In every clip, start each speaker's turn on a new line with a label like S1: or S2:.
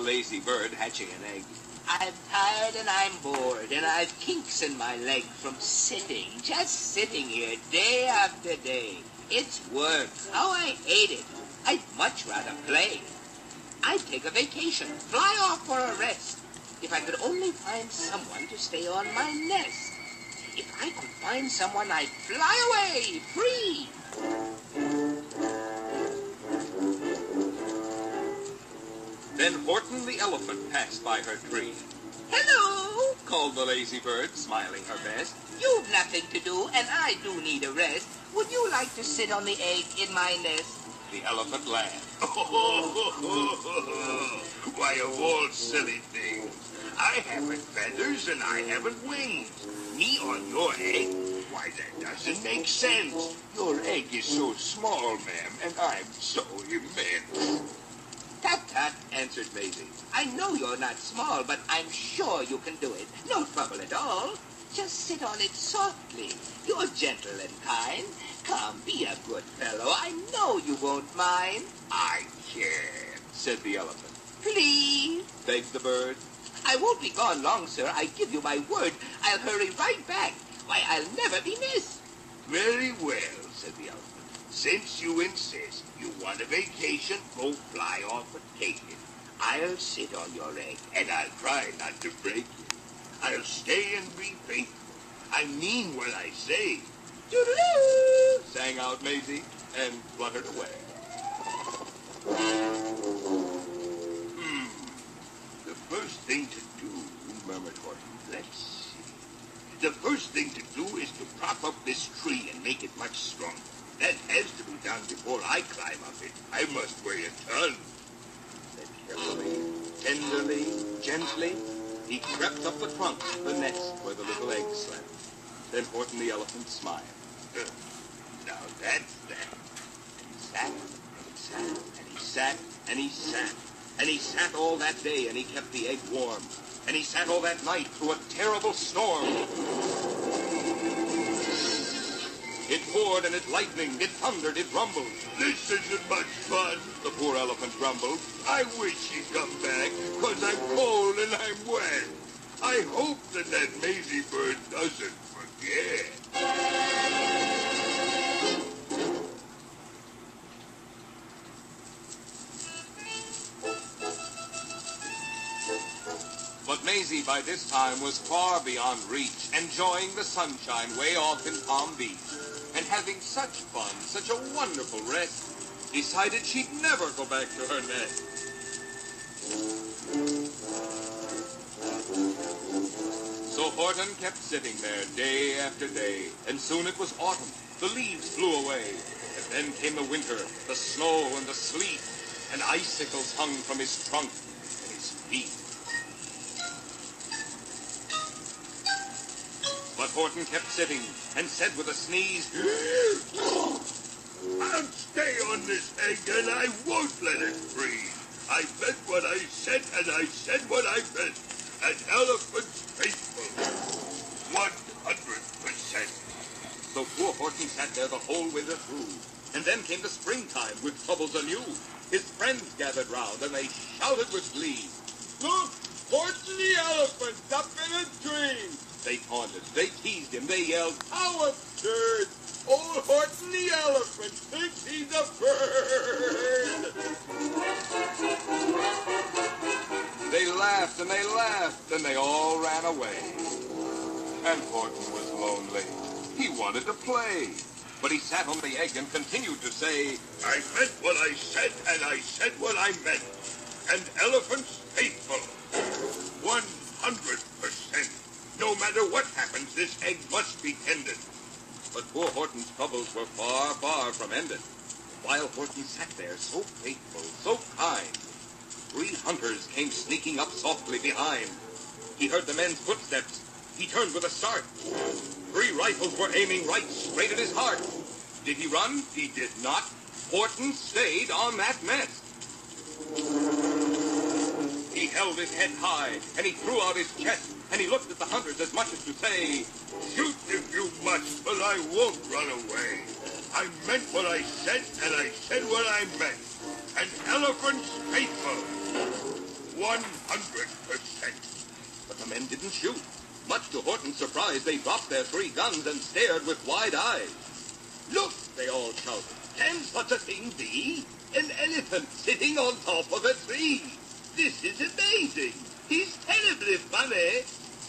S1: lazy bird hatching an egg.
S2: I'm tired and I'm bored, and I've kinks in my leg from just sitting here day after day. It's work. How I hate it. I'd much rather play. I'd take a vacation, fly off for a rest. If I could only find someone to stay on my nest. If I could find someone, I'd fly away, free.
S1: Then Horton the elephant passed by her tree.
S2: Hello,
S1: Called the lazy bird, smiling her best.
S2: you've nothing to do, and I do need a rest. Would you like to sit on the egg in my nest?
S1: The elephant laughed.
S3: Why, of all silly things, I haven't feathers and I haven't wings. Me on your egg? Why, that doesn't make sense. Your egg is so small, ma'am, and I'm so immense.
S2: Tut-tut, answered Maisie. I know you're not small, but I'm sure you can do it. No trouble at all. Just sit on it softly. You're gentle and kind. Come, be a good fellow. I know you won't mind.
S3: I can,
S1: Said the elephant.
S2: Please.
S1: Begged the bird.
S2: I won't be gone long, sir. I give you my word. I'll hurry right back. Why, I'll never be missed.
S3: Very well, said the elephant. Since you insist, you want a vacation, go fly off and take it. I'll sit on your egg, and I'll try not to break it. I'll stay and be faithful. I mean what I say.
S1: Toodaloo! Sang out Maisie and fluttered away.
S3: The first thing to do, murmured Horton. Let's see. The first thing to do is to prop up this tree and make it much stronger. That has to be done before I climb up it. I must weigh a ton.
S1: Then carefully, tenderly, gently, he crept up the trunk, the nest where the little egg slept. Then Horton the elephant smiled.
S3: Now that's that.
S1: And he sat, and he sat, and he sat, and he sat. And he sat all that day, and he kept the egg warm. And he sat all that night through a terrible storm. It poured and it lightened, it thundered, it rumbled.
S3: This isn't much fun,
S1: The poor elephant grumbled.
S3: I wish he'd come back, 'cause I'm cold and I'm wet. I hope that Maisie bird doesn't forget.
S1: But Maisie by this time was far beyond reach, enjoying the sunshine way off in Palm Beach, and having such fun, such a wonderful rest, decided she'd never go back to her nest. So Horton kept sitting there day after day, and soon it was autumn. The leaves flew away, and then came the winter, the snow and the sleet, and icicles hung from his trunk and his feet. But Horton kept sitting, and said with a sneeze,
S3: I'll stay on this egg and I won't let it freeze. I meant what I said and I said what I meant. An elephant's faithful. 100%.
S1: So poor Horton sat there the whole winter through. And then came the springtime with troubles anew. His friends gathered round and they shouted with glee. Look, Horton the elephant up in a tree. They taunted, they teased him, they yelled, how absurd! Old Horton the elephant thinks he's a bird! They laughed and they all ran away. And Horton was lonely. He wanted to play. But he sat on the egg and continued to say,
S3: I meant what I said and I said what I meant. An elephant's faithful. 100%. No matter what happens, this egg must be tended.
S1: But poor Horton's troubles were far, far from ended. While Horton sat there so faithful, so kind, 3 hunters came sneaking up softly behind. He heard the men's footsteps. He turned with a start. 3 rifles were aiming right straight at his heart. Did he run? He did not. Horton stayed on that nest. He held his head high, and he threw out his chest, and he looked at the hunters as much as to say,
S3: Shoot if you must, but I won't run away. I meant what I said, and I said what I meant. An elephant's faithful. 100%.
S1: But the men didn't shoot. Much to Horton's surprise, they dropped their 3 guns and stared with wide eyes. "Look!" they all shouted.
S3: Can such a thing be? An elephant sitting on top of a tree. This is amazing. He's terribly funny.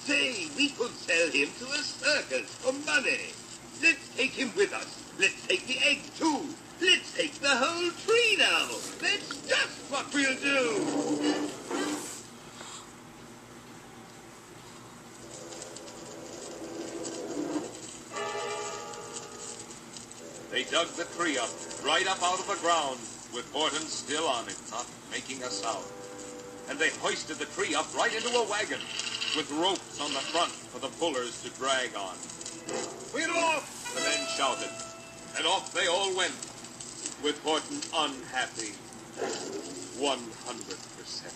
S3: Say, we could sell him to a circus for money. Let's take him with us. Let's take the egg, too. Let's take the whole tree now. That's just what we'll do.
S1: They dug the tree up, right up out of the ground, with Horton still on it, not making a sound. And they hoisted the tree up right into a wagon, with ropes on the front for the pullers to drag on. "We're off!" the men shouted, and off they all went, with Horton unhappy, 100%.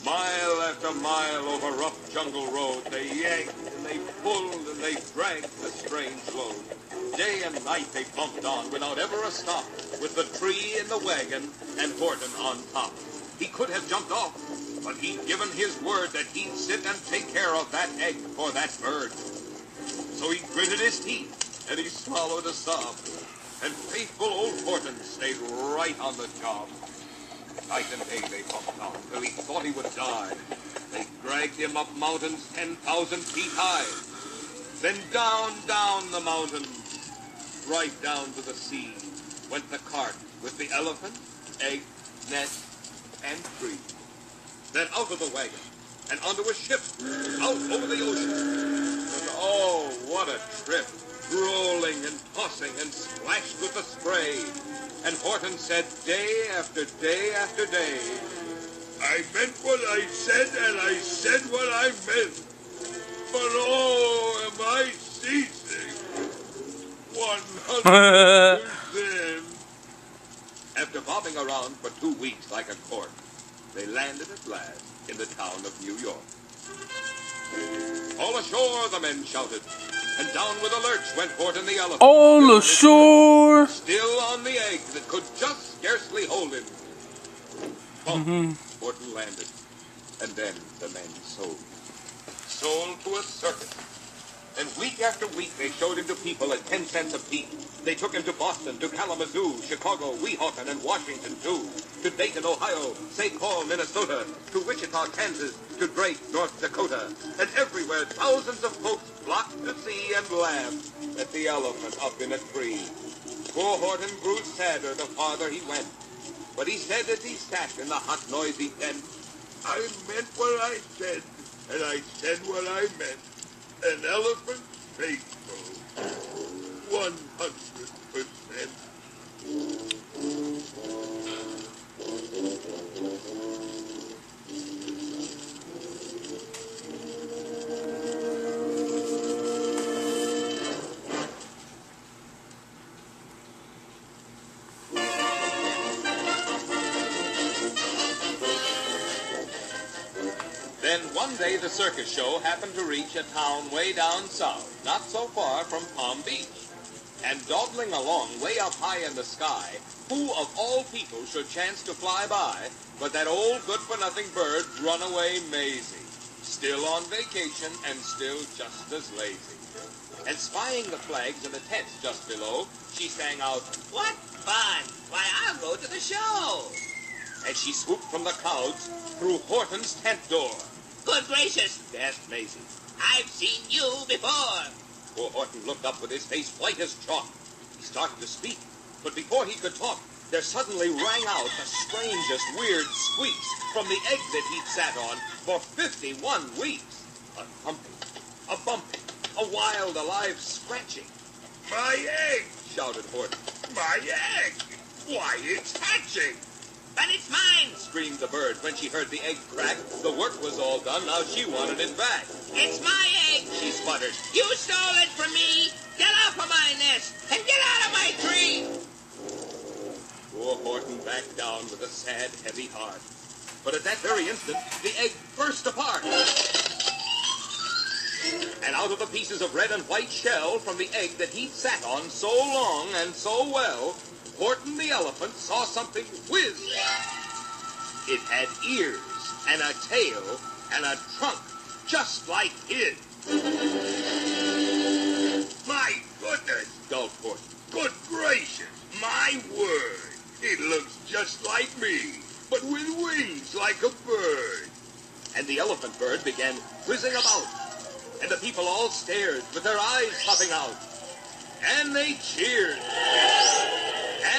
S1: Mile after mile over rough jungle road, they yanked and they pulled and they dragged the strange load. Day and night they bumped on without ever a stop, with the tree in the wagon and Horton on top. He could have jumped off, but he'd given his word that he'd sit and take care of that egg for that bird. So he gritted his teeth and he swallowed a sob, and faithful old Horton stayed right on the job. Night and day they bumped on till he thought he would die. They dragged him up mountains 10,000 feet high. Then down, down the mountain, right down to the sea, went the cart with the elephant, egg, net, and tree. Then out of the wagon and onto a ship, out over the ocean. And oh, what a trip! Rolling and tossing and splashed with the spray. And Horton said day after day after day,
S3: I meant what I said, and I said what I meant. But oh, am I seasick? 100%.
S1: After bobbing around for 2 weeks like a cork, they landed at last in the town of New York. "All ashore," the men shouted, and down with a lurch went Horton the elephant.
S4: All ashore!
S1: Still on the egg that could just scarcely hold him. Bump, Horton landed, and then the men sold. Sold to a circus. And week after week they showed him to people at 10 cents a piece. They took him to Boston, to Kalamazoo, Chicago, Weehawken, and Washington, too. To Dayton, Ohio, St. Paul, Minnesota, to Wichita, Kansas, to Drake, North Dakota. And everywhere thousands of folks flocked to see and laugh at the elephant up in a tree. Poor Horton grew sadder the farther he went. But he said as he sat in the hot, noisy tent,
S3: I meant what I said, and I said what I meant. An elephant faithful, 100%.
S1: Then one day the circus show happened to reach a town way down south, not so far from Palm Beach. And dawdling along way up high in the sky, who of all people should chance to fly by but that old good-for-nothing bird, Runaway Maisie, still on vacation and still just as lazy. And spying the flags in the tents just below, she sang out,
S2: What fun! Why, I'll go to the show.
S1: as she swooped from the clouds through Horton's tent door.
S2: Good gracious,
S1: Gasped Maisie.
S2: I've seen you before.
S1: Poor Horton looked up with his face white as chalk. He started to speak, but before he could talk, there suddenly rang out the strangest weird squeaks from the egg that he'd sat on for 51 weeks. A thumping, a bumping, a wild, alive scratching.
S3: My egg!
S1: Shouted Horton.
S3: My egg! Why, it's hatching!
S2: But it's mine.
S1: Screamed the bird when she heard the egg crack. The work was all done, now she wanted it back.
S2: It's my egg.
S1: She sputtered.
S2: You stole it from me. Get off of my nest and get out of my tree.
S1: Poor Horton backed down with a sad, heavy heart. But at that very instant, the egg burst apart. And out of the pieces of red and white shell from the egg that he'd sat on so long and so well, Horton the elephant saw something whiz. It had ears and a tail and a trunk just like his.
S3: My goodness!
S1: Gulped Horton.
S3: Good gracious! My word! It looks just like me, but with wings like a bird.
S1: And the elephant bird began whizzing about. And the people all stared with their eyes popping out. And they cheered.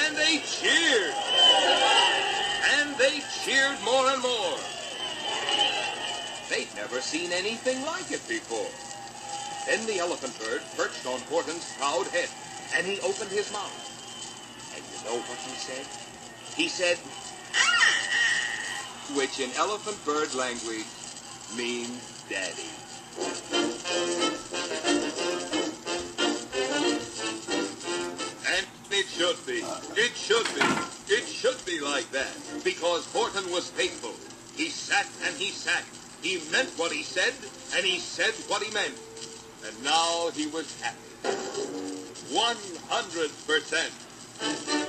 S1: And they cheered. And they cheered more and more. They'd never seen anything like it before. Then the elephant bird perched on Horton's proud head, and he opened his mouth. And you know what he said? He said, "Ah!" which in elephant bird language means daddy. And it should be. It should be like that, because Horton was faithful. He sat and he sat. He meant what he said, and he said what he meant. And now he was happy. 100%.